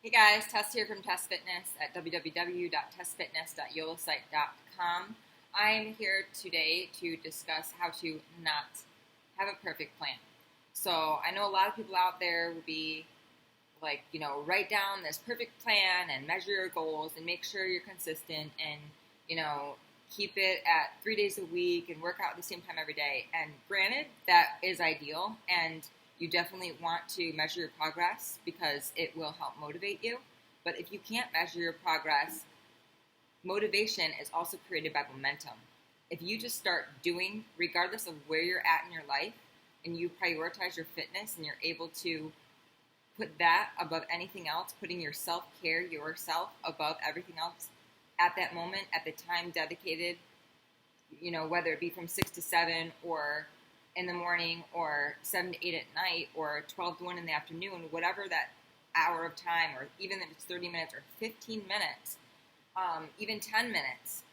Hey guys, Tess here from Tess Fitness at www.tessfitness.yolasite.com. I'm here today to discuss how to not have a perfect plan. So I know a lot of people out there will be like, write down this perfect plan and measure your goals and make sure you're consistent and, keep it at 3 days a week and work out at the same time every day. And granted, that is ideal, and you definitely want to measure your progress because it will help motivate you. But if you can't measure your progress, motivation is also created by momentum. If you just start doing, regardless of where you're at in your life, and you prioritize your fitness and you're able to put that above anything else, putting your self-care, yourself above everything else at that moment, at the time dedicated, whether it be from 6 to 7 or in the morning or 7 to 8 at night or 12 to 1 in the afternoon, whatever that hour of time, or even if it's 30 minutes or 15 minutes, even 10 minutes,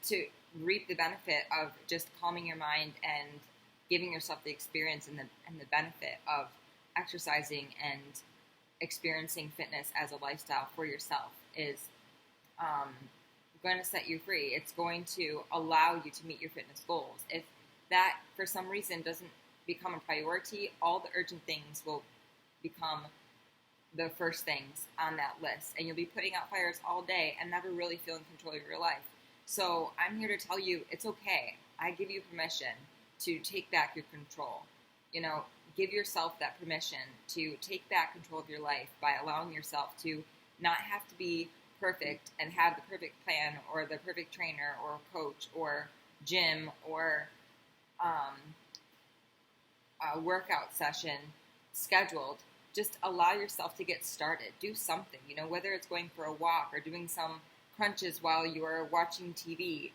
to reap the benefit of just calming your mind and giving yourself the experience and the benefit of exercising and experiencing fitness as a lifestyle for yourself is going to set you free. It's going to allow you to meet your fitness goals. If that, for some reason, doesn't become a priority, all the urgent things will become the first things on that list. And you'll be putting out fires all day and never really feel in control of your life. So I'm here to tell you it's okay. I give you permission to take back your control. Give yourself that permission to take back control of your life by allowing yourself to not have to be perfect and have the perfect plan or the perfect trainer or coach or gym or a workout session scheduled. Just allow yourself to get started. Do something, whether it's going for a walk or doing some crunches while you are watching TV.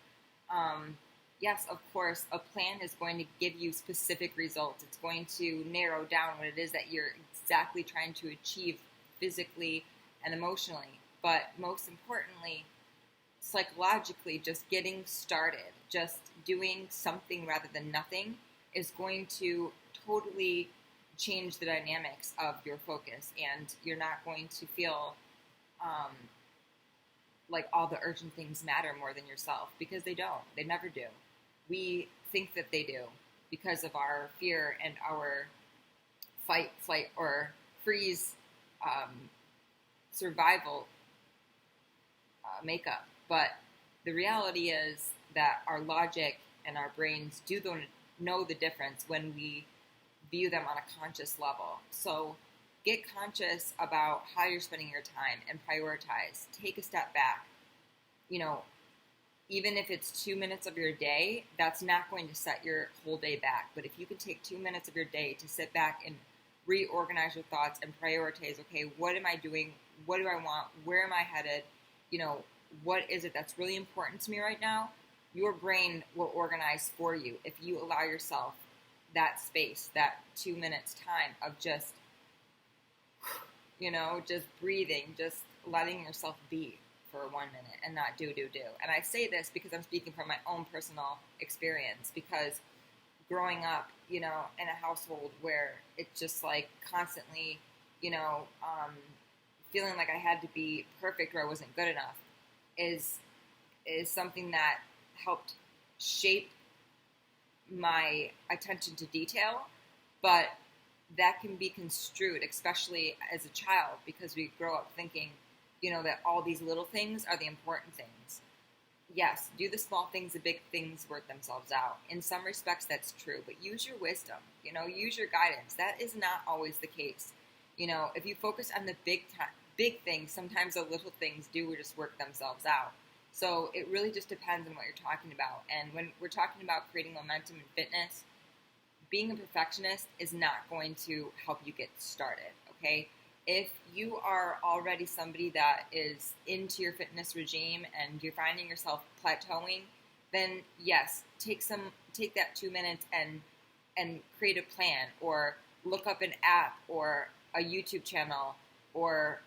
Yes, of course, a plan is going to give you specific results. It's going to narrow down what it is that you're exactly trying to achieve physically and emotionally. But most importantly, psychologically, just getting started, just doing something rather than nothing is going to totally change the dynamics of your focus, and you're not going to feel like all the urgent things matter more than yourself, because they don't. They never do. We think that they do because of our fear and our fight, flight, or freeze survival makeup. But the reality is that our logic and our brains do know the difference when we view them on a conscious level. So get conscious about how you're spending your time and prioritize. Take a step back. Even if it's 2 minutes of your day, that's not going to set your whole day back. But if you can take 2 minutes of your day to sit back and reorganize your thoughts and prioritize, okay, what am I doing? What do I want? Where am I headed? What is it that's really important to me right now? Your brain will organize for you if you allow yourself that space, that 2 minutes time of just, just breathing, just letting yourself be for 1 minute and not do. And I say this because I'm speaking from my own personal experience, because growing up, in a household where it's just like constantly, feeling like I had to be perfect or I wasn't good enough is something that helped shape my attention to detail, but that can be construed, especially as a child, because we grow up thinking, that all these little things are the important things. Yes, do the small things, the big things work themselves out. In some respects, that's true, but use your wisdom, use your guidance. That is not always the case. If you focus on the big things, sometimes the little things do just work themselves out. So it really just depends on what you're talking about. And when we're talking about creating momentum in fitness, being a perfectionist is not going to help you get started, okay? If you are already somebody that is into your fitness regime and you're finding yourself plateauing, then yes, take that 2 minutes and create a plan, or look up an app or a YouTube channel or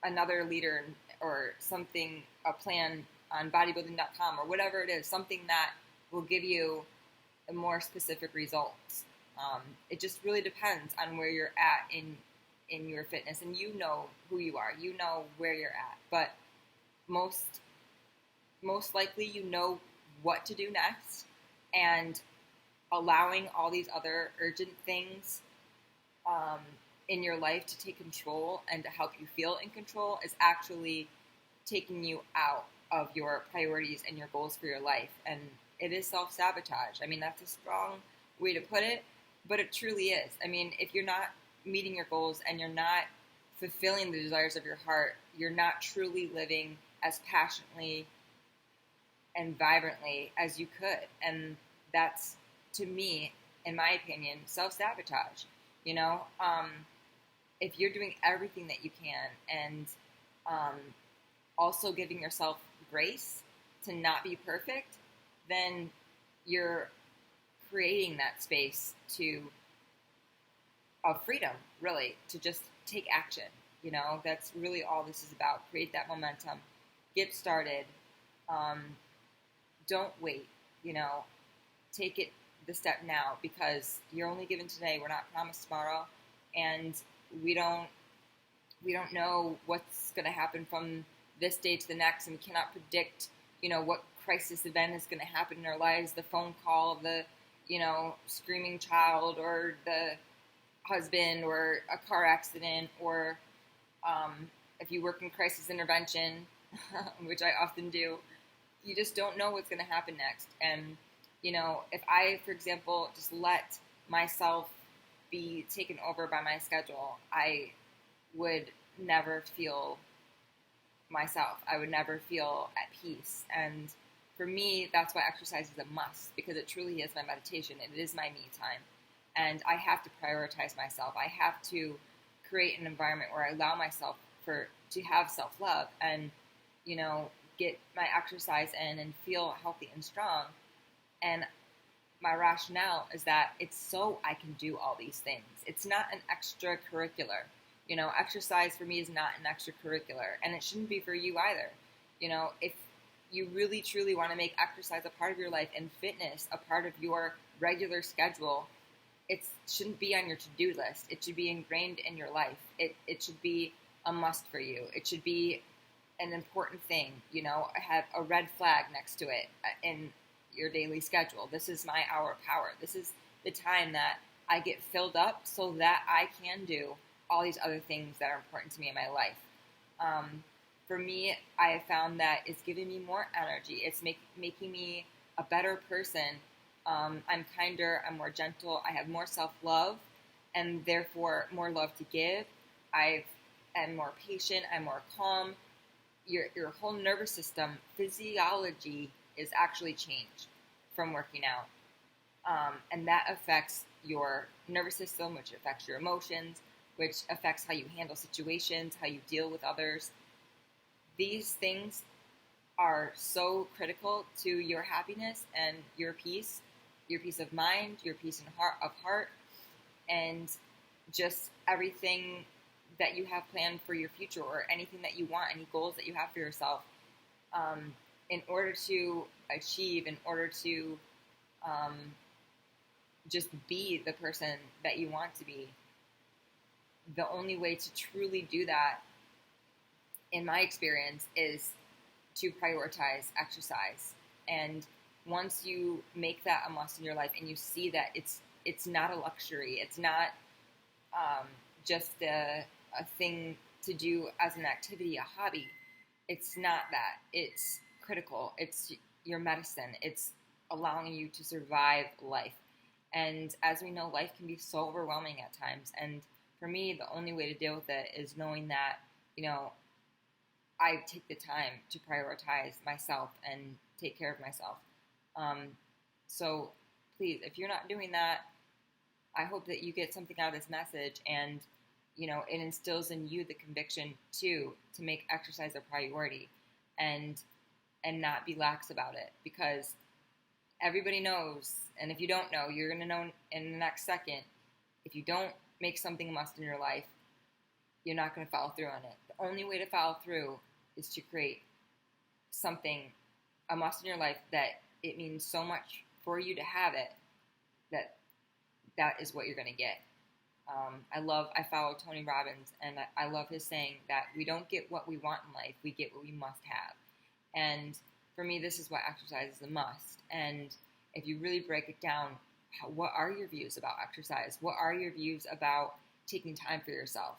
another leader or something, a plan on bodybuilding.com or whatever it is, something that will give you more specific results. It just really depends on where you're at in in your fitness, and you know who you are, you know where you're at, but most likely you know what to do next, and allowing all these other urgent things um, in your life to take control and to help you feel in control is actually taking you out of your priorities and your goals for your life. And it is self-sabotage. I mean, that's a strong way to put it, but it truly is. I mean, if you're not meeting your goals and you're not fulfilling the desires of your heart, you're not truly living as passionately and vibrantly as you could. And that's, to me, in my opinion, self-sabotage. You know, if you're doing everything that you can and also giving yourself grace to not be perfect, then you're creating that space of freedom, really, to just take action. You know, that's really all this is about. Create that momentum, get started. Don't wait, you know, take it the step now, because you're only given today. We're not promised tomorrow, and we don't know what's going to happen from this day to the next, and we cannot predict, you know, what crisis event is going to happen in our lives. The phone call of the, you know, screaming child, or the husband, or a car accident, or if you work in crisis intervention, which I often do, you just don't know what's going to happen next. And, you know, if I, for example, just let myself be taken over by my schedule, I would never feel myself. I would never feel at peace. And for me, that's why exercise is a must, because it truly is my meditation. It is my me time. And I have to prioritize myself. I have to create an environment where I allow myself to have self-love and, you know, get my exercise in and feel healthy and strong. And my rationale is that it's so I can do all these things. It's not an extracurricular. You know, exercise for me is not an extracurricular, and it shouldn't be for you either. You know, if you really truly want to make exercise a part of your life and fitness a part of your regular schedule, it shouldn't be on your to-do list. It should be ingrained in your life. It should be a must for you. It should be an important thing. You know, have a red flag next to it in your daily schedule. This is my hour of power. This is the time that I get filled up so that I can do all these other things that are important to me in my life. For me, I have found that it's giving me more energy. It's making me a better person. I'm kinder, I'm more gentle, I have more self-love, and therefore more love to give. I am more patient, I'm more calm. Your whole nervous system, physiology is actually changed from working out. And that affects your nervous system, which affects your emotions, which affects how you handle situations, how you deal with others. These things are so critical to your happiness and your peace of mind, your peace of heart, and just everything that you have planned for your future, or anything that you want, any goals that you have for yourself. In order to achieve, in order to just be the person that you want to be, the only way to truly do that, in my experience, is to prioritize exercise. And once you make that a must in your life, and you see that it's not a luxury, it's not just a thing to do as an activity, a hobby. It's not that. It's critical. It's your medicine. It's allowing you to survive life. And as we know, life can be so overwhelming at times. And for me, the only way to deal with it is knowing that, you know, I take the time to prioritize myself and take care of myself. So please, if you're not doing that, I hope that you get something out of this message, and, you know, it instills in you the conviction to make exercise a priority, and not be lax about it, because everybody knows, and if you don't know, you're going to know in the next second. If you don't make something a must in your life, you're not going to follow through on it. The only way to follow through is to create something a must in your life that it means so much for you to have it, that is what you're going to get. I follow Tony Robbins, and I love his saying that we don't get what we want in life, we get what we must have. And for me, this is why exercise is a must. And if you really break it down, what are your views about exercise? What are your views about taking time for yourself?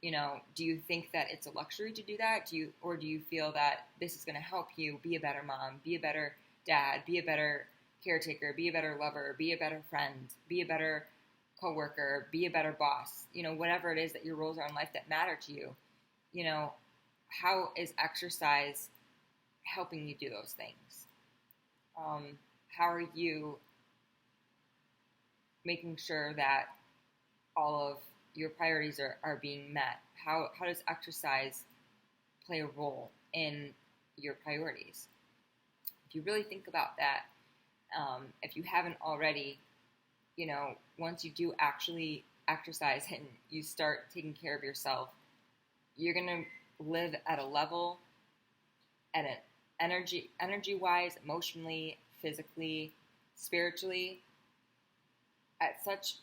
Do you think that it's a luxury to do that? Or do you feel that this is going to help you be a better mom, be a better dad, be a better caretaker, be a better lover, be a better friend, be a better coworker, be a better boss? Whatever it is that your roles are in life that matter to you. How is exercise helping you do those things? How are you making sure that all of your priorities are being met? How does exercise play a role in your priorities? If you really think about that, if you haven't already, once you do actually exercise and you start taking care of yourself, you're going to live at a level, at an energy-wise, emotionally, physically, spiritually, at such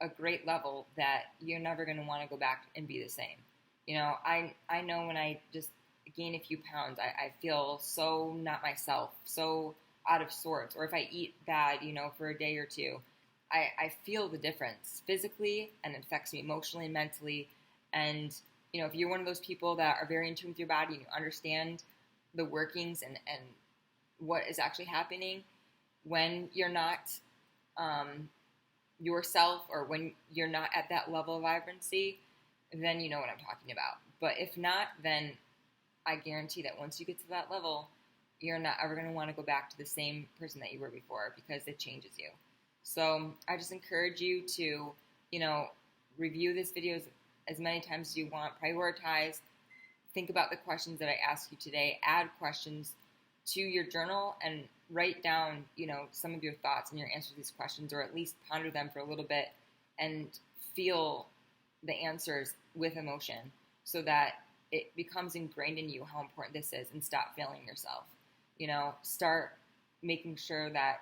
a great level that you're never going to want to go back and be the same. I know when I just gain a few pounds, I feel so not myself, so out of sorts. Or if I eat bad, for a day or two, I feel the difference physically, and it affects me emotionally and mentally. And, if you're one of those people that are very in tune with your body and you understand the workings and what is actually happening when you're not yourself, or when you're not at that level of vibrancy, then you know what I'm talking about. But if not, then I guarantee that once you get to that level, you're not ever going to want to go back to the same person that you were before, because it changes you. So I just encourage you to, review this video as many times as you want, prioritize, think about the questions that I asked you today, add questions to your journal, and write down, some of your thoughts and your answers to these questions, or at least ponder them for a little bit and feel the answers with emotion, so that it becomes ingrained in you how important this is, and stop failing yourself. Start making sure that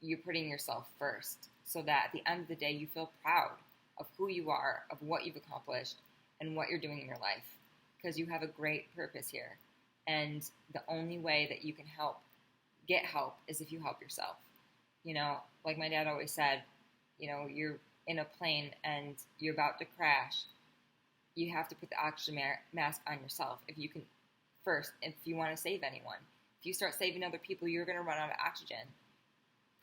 you're putting yourself first, so that at the end of the day, you feel proud of who you are, of what you've accomplished, and what you're doing in your life, because you have a great purpose here. And the only way that you can get help, is if you help yourself. Like my dad always said, you're in a plane and you're about to crash. You have to put the oxygen mask on yourself. If you can first, if you want to save anyone. If you start saving other people, you're going to run out of oxygen.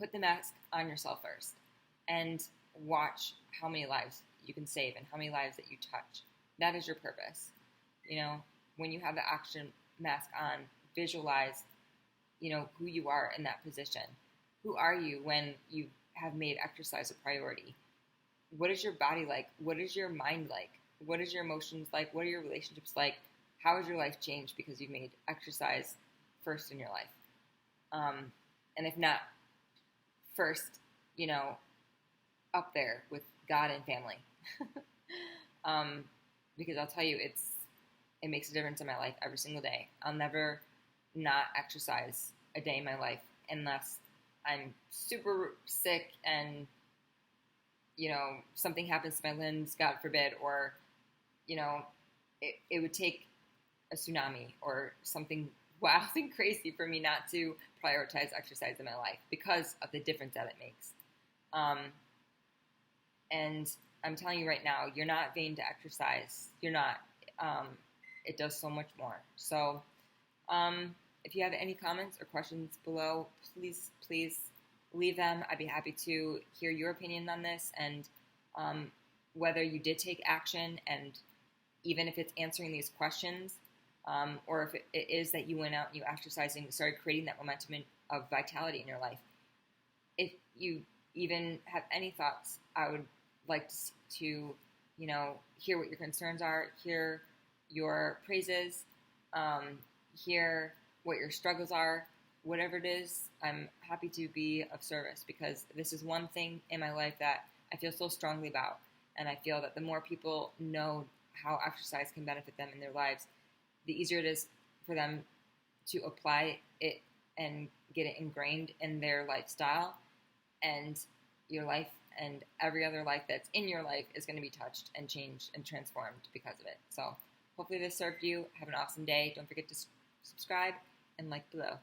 Put the mask on yourself first, and watch how many lives you can save and how many lives that you touch. That is your purpose. When you have the oxygen mask on, visualize, who you are in that position. Who are you when you have made exercise a priority? What is your body like? What is your mind like? What is your emotions like? What are your relationships like? How has your life changed because you've made exercise first in your life? And if not first, up there with God and family. Because I'll tell you, it makes a difference in my life every single day. I'll never not exercise a day in my life unless I'm super sick and, something happens to my limbs, God forbid, or, it would take a tsunami or something wild and crazy for me not to prioritize exercise in my life, because of the difference that it makes. And I'm telling you right now, you're not vain to exercise. You're not. It does so much more. So if you have any comments or questions below, please leave them. I'd be happy to hear your opinion on this, and whether you did take action, and even if it's answering these questions, or if it is that you went out and you exercised and started creating that momentum of vitality in your life. If you even have any thoughts, I would like to hear what your concerns are, hear your praises, hear what your struggles are. Whatever it is, I'm happy to be of service, because this is one thing in my life that I feel so strongly about. And I feel that the more people know how exercise can benefit them in their lives, the easier it is for them to apply it and get it ingrained in their lifestyle, and your life and every other life that's in your life is going to be touched and changed and transformed because of it. So hopefully this served you. Have an awesome day. Don't forget to subscribe and like below.